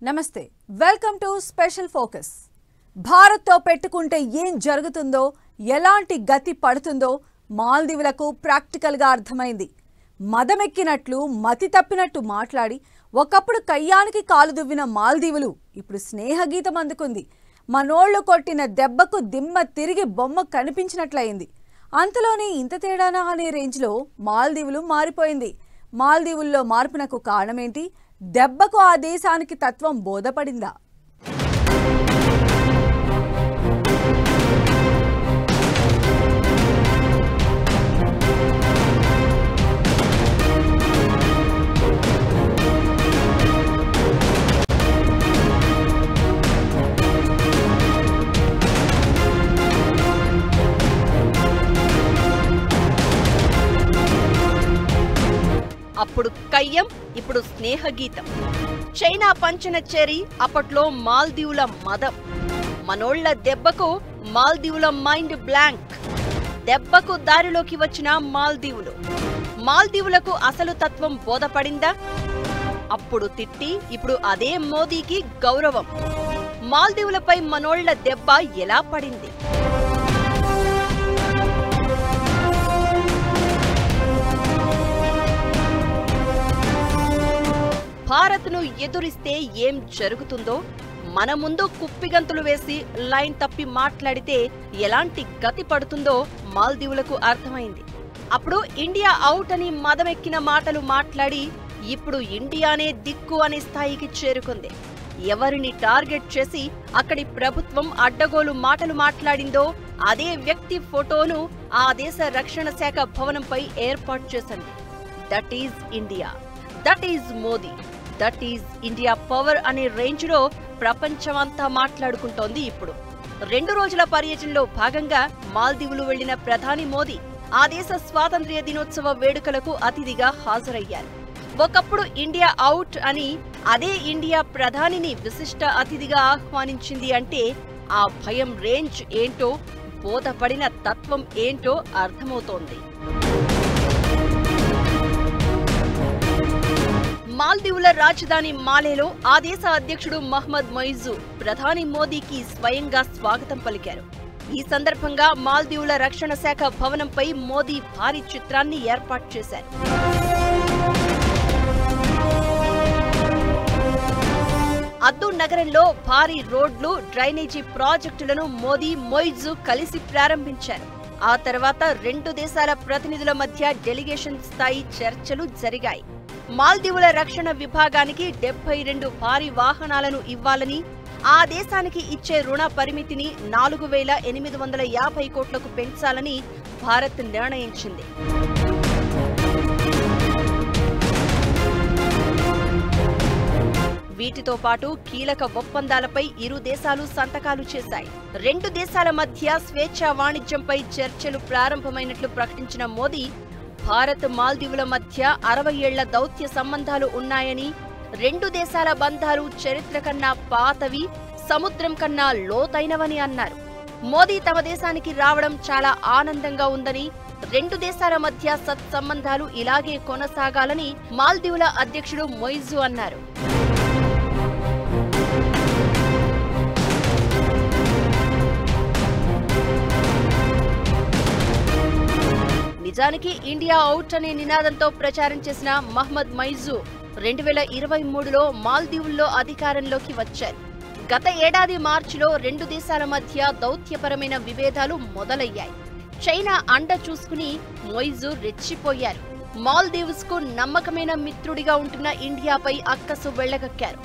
నమస్తే welcome to special focus Bharat తో పెట్టుకుంటే ఏం జరుగుతుందో ఎలాంటి గతి పడుతుందో మాల్దీవులకు ప్రాక్టికల్ గా అర్థమైంది మదమెక్కినట్లు మతి తప్పినట్టు మాట్లాడి ఒకప్పుడు కయ్యానికి కాలు దువ్విన మాల్దీవులు ఇప్పుడు స్నేహగీతం అందుకుంది మనోళ్ళు కొట్టిన దెబ్బకు దిమ్మ తిరిగి బొమ్మ కనిపించినట్లయింది అంతలోనే ఇంత తేడానా అనే రేంజ్ లో మాల్దీవులు మారిపోయింది మాల్దీవుల్లో మార్పునకు కారణమేంటి దెబ్బకు ఆ దేశానికి తత్వం బోధపడిందా అప్పుడు కయ్యం ఇప్పుడు స్నేహగీతం చైనా పంచన చేరి అప్పట్లో మాల్దీవుల మదం మనోళ్ల దెబ్బకు మాల్దీవుల మైండ్ బ్లాంక్ దెబ్బకు దారిలోకి వచ్చిన మాల్దీవులకు అసలు తత్వం బోధపడిందా అప్పుడు తిట్టి ఇప్పుడు అదే మోదీకి గౌరవం మాల్దీవులపై మనోళ్ల దెబ్బ ఎలా పడింది భారత్ను ఎదురిస్తే ఏం జరుగుతుందో మన ముందు కుప్పిగంతులు వేసి లైన్ తప్పి మాట్లాడితే ఎలాంటి గతి పడుతుందో మాల్దీవులకు అర్థమైంది అప్పుడు ఇండియా అవుట్ అని మదమెక్కిన మాటలు మాట్లాడి ఇప్పుడు ఇండియానే దిక్కు అనే స్థాయికి చేరుకుంది ఎవరిని టార్గెట్ చేసి అక్కడి ప్రభుత్వం అడ్డగోలు మాటలు మాట్లాడిందో అదే వ్యక్తి ఫోటోను ఆ దేశ రక్షణ శాఖ భవనంపై ఏర్పాటు చేసింది that is India that is Modi that is India power అనే రేంజ్ లో ప్రపంచమంతా మాట్లాడుకుంటోంది ఇప్పుడు 2 రోజుల పర్యటనలో భాగంగా మాల్దీవులు వెళ్లిన ప్రధాని మోదీ ఆ దేశ స్వాతంత్ర్య దినోత్సవ వేడుకలకు అతిథిగా హాజరయ్యారు ఒకప్పుడు ఇండియా అవుట్ అని అదే ఇండియా ప్రధానిని విశిష్ట అతిథిగా ఆహ్వానించింది అంటే ఆ భయం రేంజ్ ఏంటో బోధపడిన తత్వం ఏంటో అర్థమవుతోంది మాల్దీవుల రాజధాని మాలేలో ఆ దేశ అధ్యక్షుడు మహ్మద్ మొయిజు ప్రధాని మోదీకి స్వయంగా స్వాగతం పలికారు ఈ సందర్భంగా మాల్దీవుల రక్షణ శాఖ భవనంపై మోదీ భారీ చిత్రాన్ని ఏర్పాటు చేశారు అద్దు నగరంలో భారీ రోడ్లు డ్రైనేజీ ప్రాజెక్టులను మోదీ మొయిజు కలిసి ప్రారంభించారు ఆ తర్వాత 2 దేశాల ప్రతినిధుల మధ్య డెలిగేషన్ స్థాయి చర్చలు జరిగాయి మాల్దీవుల రక్షణ విభాగానికి 72 భారీ వాహనాలను ఇవ్వాలని ఆ దేశానికి ఇచ్చే రుణ పరిమితిని 4,850 కోట్లకు పెంచాలని భారత్ నిర్ణయించింది వీటితో పాటు కీలక ఒప్పందాలపై ఇరు దేశాలు సంతకాలు చేశాయి 2 దేశాల మధ్య స్వేచ్ఛా వాణిజ్యంపై చర్చలు ప్రారంభమైనట్లు ప్రకటించిన మోదీ భారత్ మాల్దీవుల మధ్య 60 ఏళ్ల దౌత్య సంబంధాలు ఉన్నాయని 2 దేశాల బంధాలు చరిత్ర కన్నా పాతవి సముద్రం కన్నా లోతైనవని అన్నారు మోదీ తమ దేశానికి రావడం చాలా ఆనందంగా ఉందని 2 దేశాల మధ్య సత్సంబంధాలు ఇలాగే కొనసాగాలని మాల్దీవుల అధ్యక్షుడు మొయిజు అన్నారు నిజానికి ఇండియా అవుట్ అనే నినాదంతో ప్రచారం చేసిన మహ్మద్ మొయిజు 2023లో మాల్దీవుల్లో అధికారంలోకి వచ్చారు గత ఏడాది మార్చిలో 2 దేశాల మధ్య దౌత్యపరమైన విభేదాలు మొదలయ్యాయి చైనా అండ చూసుకుని మొయిజు రెచ్చిపోయారు మాల్దీవ్స్ కు నమ్మకమైన మిత్రుడిగా ఉంటున్న ఇండియాపై అక్కసు వెళ్లగక్కారు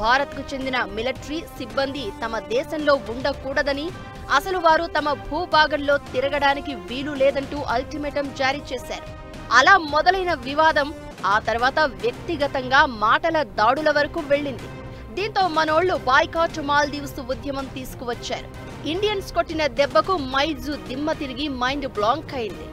భారత్కు చెందిన మిలిటరీ సిబ్బంది తమ దేశంలో ఉండకూడదని అసలు వారు తమ భూభాగంలో తిరగడానికి వీలు లేదంటూ అల్టిమేటం జారీ చేశారు అలా మొదలైన వివాదం ఆ తర్వాత వ్యక్తిగతంగా మాటల దాడుల వరకు వెళ్ళింది దీంతో మనోళ్లు బాయ్కాట్ మాల్దీవ్స్ ఉద్యమం తీసుకువచ్చారు ఇండియన్స్ కొట్టిన దెబ్బకు మొయిజు దిమ్మ తిరిగి మైండ్ బ్లాంక్ అయింది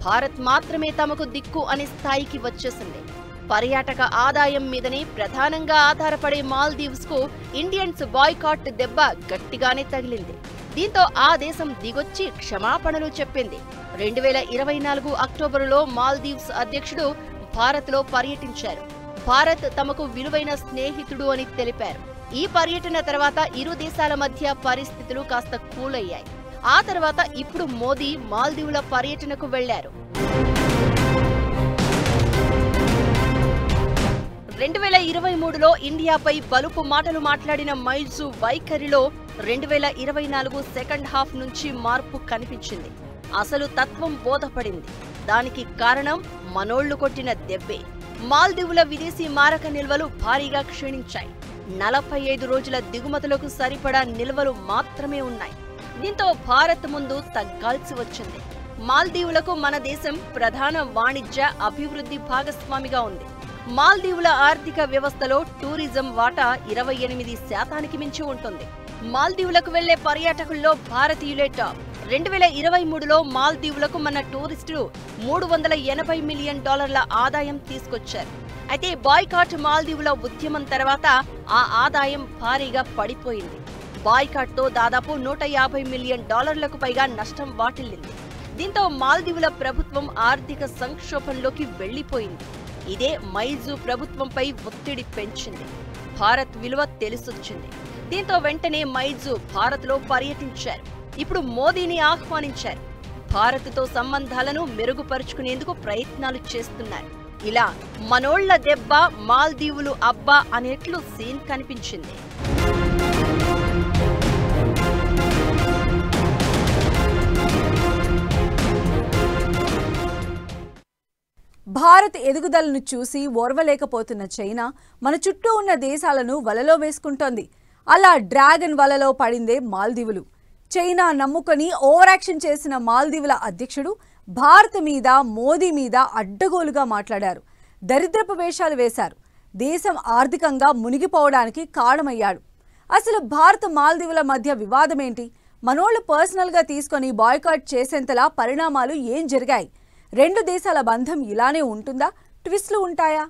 భారత్ మాత్రమే తమకు దిక్కు అనే స్థాయికి వచ్చేసింది పర్యాటక ఆదాయం మీదనే ప్రధానంగా ఆధారపడే మాల్దీవ్స్ కు ఇండియన్స్ బాయ్కాట్ దెబ్బ గట్టిగానే తగిలింది దీంతో ఆ దేశం దిగొచ్చి క్షమాపణలు చెప్పింది 2024 అక్టోబరులో మాల్దీవ్స్ అధ్యక్షుడు భారత్లో పర్యటించారు. భారత్ తమకు విలువైన స్నేహితుడు అని తెలిపారు. ఈ పర్యటన తర్వాత ఇరు దేశాల మధ్య పరిస్థితులు కాస్త కూల్ అయ్యాయి. ఆ తర్వాత ఇప్పుడు మోదీ మాల్దీవుల పర్యటనకు వెళ్లారు. 2023లో ఇండియాపై బలుపు మాటలు మాట్లాడిన మైజు వైఖరిలో 2024 సెకండ్ హాఫ్ నుంచి మార్పు కనిపించింది. అసలు తత్వం బోధపడింది. దానికి కారణం మనోళ్లు కొట్టిన దెబ్బే. మాల్దీవుల విదేశీ మారక నిల్వలు భారీగా క్షీణించాయి. 45 రోజుల దిగుమతులకు సరిపడా నిల్వలు మాత్రమే ఉన్నాయి. దీంతో భారత్ ముందు తగ్గాల్సి వచ్చింది. మాల్దీవులకు మన దేశం ప్రధాన వాణిజ్య అభివృద్ధి భాగస్వామిగా ఉంది. మాల్దీవుల ఆర్థిక వ్యవస్థలో టూరిజం వాటా 28% మించి ఉంటుంది. మాల్దీవులకు వెళ్లే పర్యాటకుల్లో భారతీయులే టాప్. 2023లో మాల్దీవులకు మన టూరిస్టులు $380 మిలియన్ ఆదాయం తీసుకొచ్చారు. అయితే బాయ్కాట్ మాల్దీవుల ఉద్యమం తర్వాత ఆ ఆదాయం భారీగా పడిపోయింది. బాయ్కాట్తో దాదాపు $150 మిలియన్ పైగా నష్టం వాటిల్లింది. దీంతో మాల్దీవుల ప్రభుత్వం ఆర్థిక సంక్షోభంలోకి వెళ్లిపోయింది. ఇదే మైజు ప్రభుత్వంపై ఒత్తిడి పెంచింది. భారత్ విలువ తెలిసొచ్చింది. దీంతో వెంటనే మైజు భారత్లో పర్యటించారు. ఇప్పుడు మోదీని ఆహ్వానించారు. భారత్తో సంబంధాలను మెరుగుపరుచుకునేందుకు ప్రయత్నాలు చేస్తున్నారు. ఇలా మనోళ్ల దెబ్బ మాల్దీవులు అబ్బా అనేట్లు సీన్ కనిపించింది. భారత్ ఎదుగుదలను చూసి ఓర్వలేకపోతున్న చైనా మన చుట్టూ ఉన్న దేశాలను వలలో వేసుకుంటోంది. అలా డ్రాగన్ వలలో పడిందే మాల్దీవులు. చైనా నమ్ముకొని ఓవర్ యాక్షన్ చేసిన మాల్దీవుల అధ్యక్షుడు భారత్ మీద, మోదీ మీద అడ్డగోలుగా మాట్లాడారు. దరిద్రపు వేషాలు వేశారు. దేశం ఆర్థికంగా మునిగిపోవడానికి కారణమయ్యాడు. అసలు భారత్ మాల్దీవుల మధ్య వివాదమేంటి? మనోళ్లు పర్సనల్గా తీసుకొని బాయ్కాట్ చేసేంతలా పరిణామాలు ఏం జరిగాయి? రెండు దేశాల బంధం ఇలానే ఉంటుందా? ట్విస్ట్లు ఉంటాయా?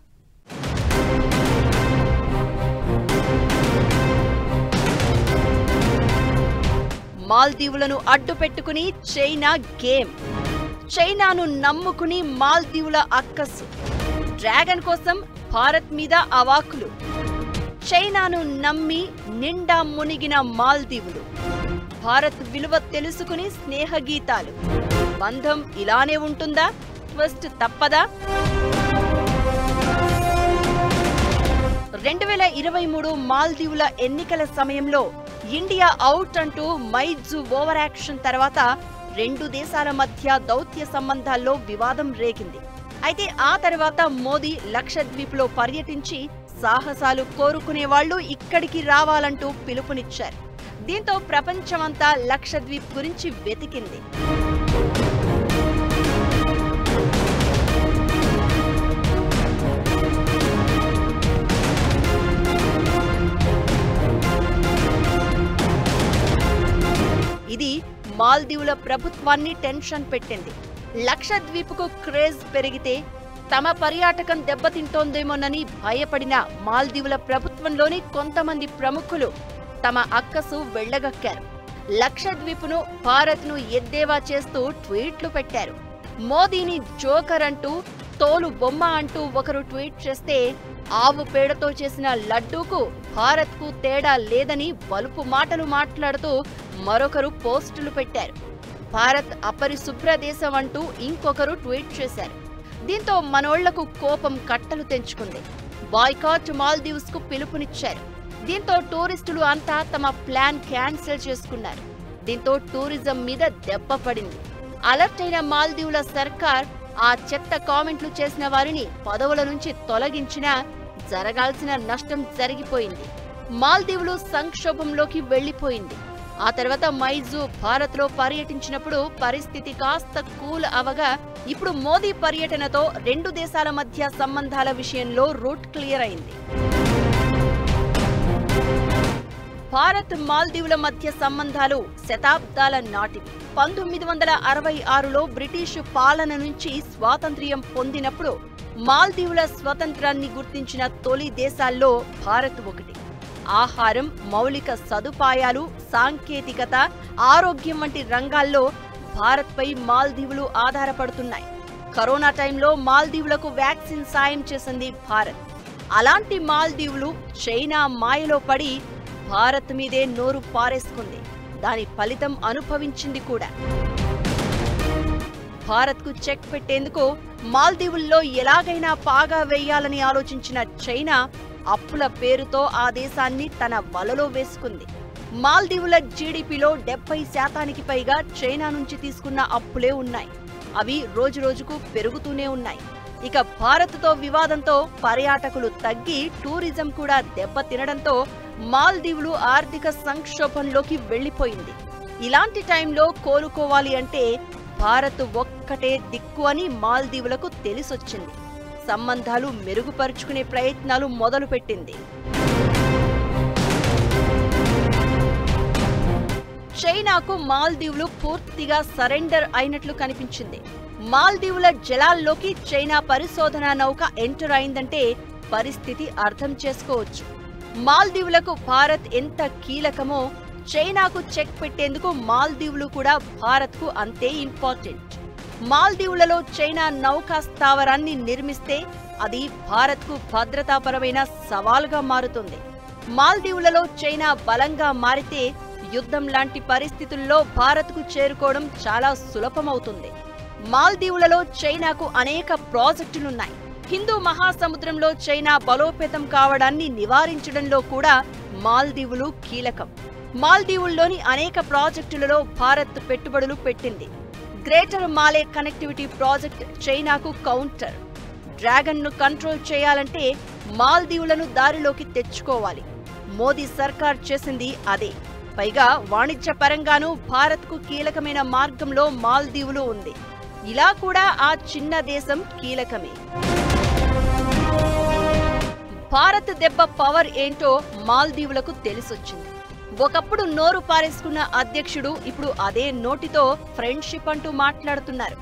మాల్దీవులను అడ్డు పెట్టుకుని చైనా గేమ్. చైనాను నమ్ముకుని మాల్దీవుల అక్కసు. డ్రాగన్ కోసం భారత్ మీద అవాకులు. చైనాను నమ్మి నిండా మునిగిన మాల్దీవులు. భారత్ విలువ తెలుసుకుని స్నేహగీతాలు. బంధం ఇలానే ఉంటుందా? ట్విస్ట్ తప్పదా? 2023 మాల్దీవుల ఎన్నికల సమయంలో ఇండియా అవుట్ అంటూ మైజు ఓవర్ యాక్షన్ తర్వాత రెండు దేశాల మధ్య దౌత్య సంబంధాల్లో వివాదం రేగింది. అయితే ఆ తర్వాత మోదీ లక్షద్వీప్లో పర్యటించి సాహసాలు కోరుకునే వాళ్లు ఇక్కడికి రావాలంటూ పిలుపునిచ్చారు. దీంతో ప్రపంచమంతా లక్షద్వీప్ గురించి వెతికింది. ఇది మాల్దీవుల ప్రభుత్వాన్ని టెన్షన్ పెట్టింది. లక్షద్వీప్కు క్రేజ్ పెరిగితే తమ పర్యాటకం దెబ్బతింటోందేమోనని భయపడిన మాల్దీవుల ప్రభుత్వంలోని కొంతమంది ప్రముఖులు తమ అక్కసు వెళ్లగక్కారు. లక్షద్వీప్ను, భారత్ను ఎద్దేవా చేస్తూ ట్వీట్లు పెట్టారు. మోదీని జోకర్ అంటూ, తోలు బొమ్మ అంటూ ఒకరు ట్వీట్ చేస్తే, ఆవు పేడతో చేసిన లడ్డూకు భారత్కు తేడా లేదని బలుపు మాటలు మాట్లాడుతూ మరొకరు పోస్టులు పెట్టారు. భారత్ అపరిశుభ్ర దేశం అంటూ ఇంకొకరు ట్వీట్ చేశారు. దీంతో మనోళ్లకు కోపం కట్టలు తెంచుకుంది. బాయ్కాట్ మాల్దీవ్స్ కు పిలుపునిచ్చారు. దీంతో టూరిస్టులు అంతా తమ ప్లాన్ క్యాన్సిల్ చేసుకున్నారు. దీంతో టూరిజం మీద దెబ్బ పడింది. అలర్ట్ అయిన మాల్దీవుల సర్కార్ ఆ చెత్త కామెంట్లు చేసిన వారిని పదవుల నుంచి తొలగించినా జరగాల్సిన నష్టం జరిగిపోయింది. మాల్దీవులు సంక్షోభంలోకి వెళ్లిపోయింది. ఆ తర్వాత మైజు భారత్లో పర్యటించినప్పుడు పరిస్థితి కాస్త కూల్ అవగా ఇప్పుడు మోదీ పర్యటనతో రెండు దేశాల మధ్య సంబంధాల విషయంలో రూట్ క్లియర్ అయింది. భారత్ మాల్దీవుల మధ్య సంబంధాలు శతాబ్దాల నాటివి. 1966లో బ్రిటిషు పాలన నుంచి స్వాతంత్ర్యం పొందినప్పుడు మాల్దీవుల స్వతంత్రాన్ని గుర్తించిన తొలి దేశాల్లో భారత్ ఒకటి. ఆహారం, మౌలిక సదుపాయాలు, సాంకేతికత, ఆరోగ్యం వంటి రంగాల్లో భారత్పై మాల్దీవులు ఆధారపడుతున్నాయి. కరోనా టైంలో మాల్దీవులకు వ్యాక్సిన్ సాయం చేసింది భారత్. అలాంటి మాల్దీవులు చైనా మాయలో పడి భారత్ మీదే నోరు పారేసుకుంది. దాని ఫలితం అనుభవించింది కూడా. భారత్కు చెక్ పెట్టేందుకు మాల్దీవుల్లో ఎలాగైనా పాగా వేయాలని ఆలోచించిన చైనా అప్పుల పేరుతో ఆ దేశాన్ని తన వలలో వేసుకుంది. మాల్దీవుల జీడీపీలో 70% పైగా చైనా నుంచి తీసుకున్న అప్పులే ఉన్నాయి. అవి రోజురోజుకు పెరుగుతూనే ఉన్నాయి. ఇక భారత్తో వివాదంతో పర్యాటకులు తగ్గి టూరిజం కూడా దెబ్బతినడంతో మాల్దీవులు ఆర్థిక సంక్షోభంలోకి వెళ్లిపోయింది. ఇలాంటి టైంలో కోలుకోవాలి అంటే భారత్ ఒక్కటే దిక్కు అని మాల్దీవులకు తెలిసొచ్చింది. సంబంధాలు మెరుగుపరుచుకునే ప్రయత్నాలు మొదలుపెట్టింది. చైనాకు మాల్దీవులు పూర్తిగా సరెండర్ అయినట్లు కనిపించింది. మాల్దీవుల జలాల్లోకి చైనా పరిశోధనా నౌక ఎంటర్ అయిందంటే పరిస్థితి అర్థం చేసుకోవచ్చు. మాల్దీవులకు భారత్ ఎంత కీలకమో చైనాకు చెక్ పెట్టేందుకు మాల్దీవులు కూడా భారత్కు అంతే ఇంపార్టెంట్. మాల్దీవులలో చైనా నౌకా స్థావరాన్ని నిర్మిస్తే అది భారత్కు భద్రతాపరమైన సవాల్గా మారుతుంది. మాల్దీవులలో చైనా బలంగా మారితే యుద్ధం లాంటి పరిస్థితుల్లో భారత్కు చేరుకోవడం చాలా సులభమవుతుంది. మాల్దీవులలో చైనాకు అనేక ప్రాజెక్టులున్నాయి. హిందూ మహాసముద్రంలో చైనా బలోపేతం కావడాన్ని నివారించడంలో కూడా మాల్దీవులు కీలకం. మాల్దీవుల్లోని అనేక ప్రాజెక్టులలో భారత్ పెట్టుబడులు పెట్టింది. గ్రేటర్ మాలే కనెక్టివిటీ ప్రాజెక్ట్ చైనాకు కౌంటర్. డ్రాగన్ను కంట్రోల్ చేయాలంటే మాల్దీవులను దారిలోకి తెచ్చుకోవాలి. మోదీ సర్కార్ చేసింది అదే. పైగా వాణిజ్య పరంగానూ భారత్కు కీలకమైన మార్గంలో మాల్దీవులు ఉంది. ఇలా కూడా ఆ చిన్న దేశం కీలకమే. భారత్ దెబ్బ పవర్ ఏంటో మాల్దీవులకు తెలిసొచ్చింది. ఒకప్పుడు నోరు పారేసుకున్న అధ్యక్షుడు ఇప్పుడు అదే నోటితో ఫ్రెండ్షిప్ అంటూ మాట్లాడుతున్నారు.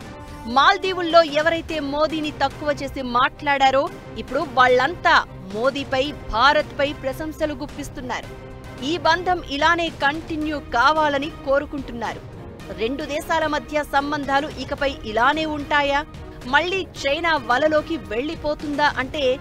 మాల్దీవుల్లో ఎవరైతే మోదీని తక్కువ చేసి మాట్లాడారో ఇప్పుడు వాళ్లంతా మోదీపై, భారత్పై ప్రశంసలు గుప్పిస్తున్నారు. ఈ బంధం ఇలానే కంటిన్యూ కావాలని కోరుకుంటున్నారు. రెండు దేశాల మధ్య సంబంధాలు ఇకపై ఇలానే ఉంటాయా? మళ్లీ చైనా వలలోకి వెళ్లిపోతుందా అంటే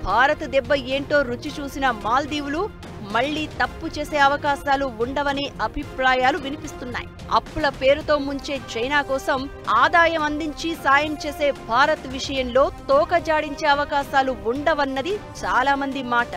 భారత్ దెబ్బ ఏంటో రుచి చూసిన మాల్దీవులు మళ్లీ తప్పు చేసే అవకాశాలు ఉండవనే అభిప్రాయాలు వినిపిస్తున్నాయి. అప్పుల పేరుతో ముంచే చైనా కోసం ఆదాయం అందించి సాయం చేసే భారత్ విషయంలో తోక జాడించే అవకాశాలు ఉండవన్నది చాలా మంది మాట.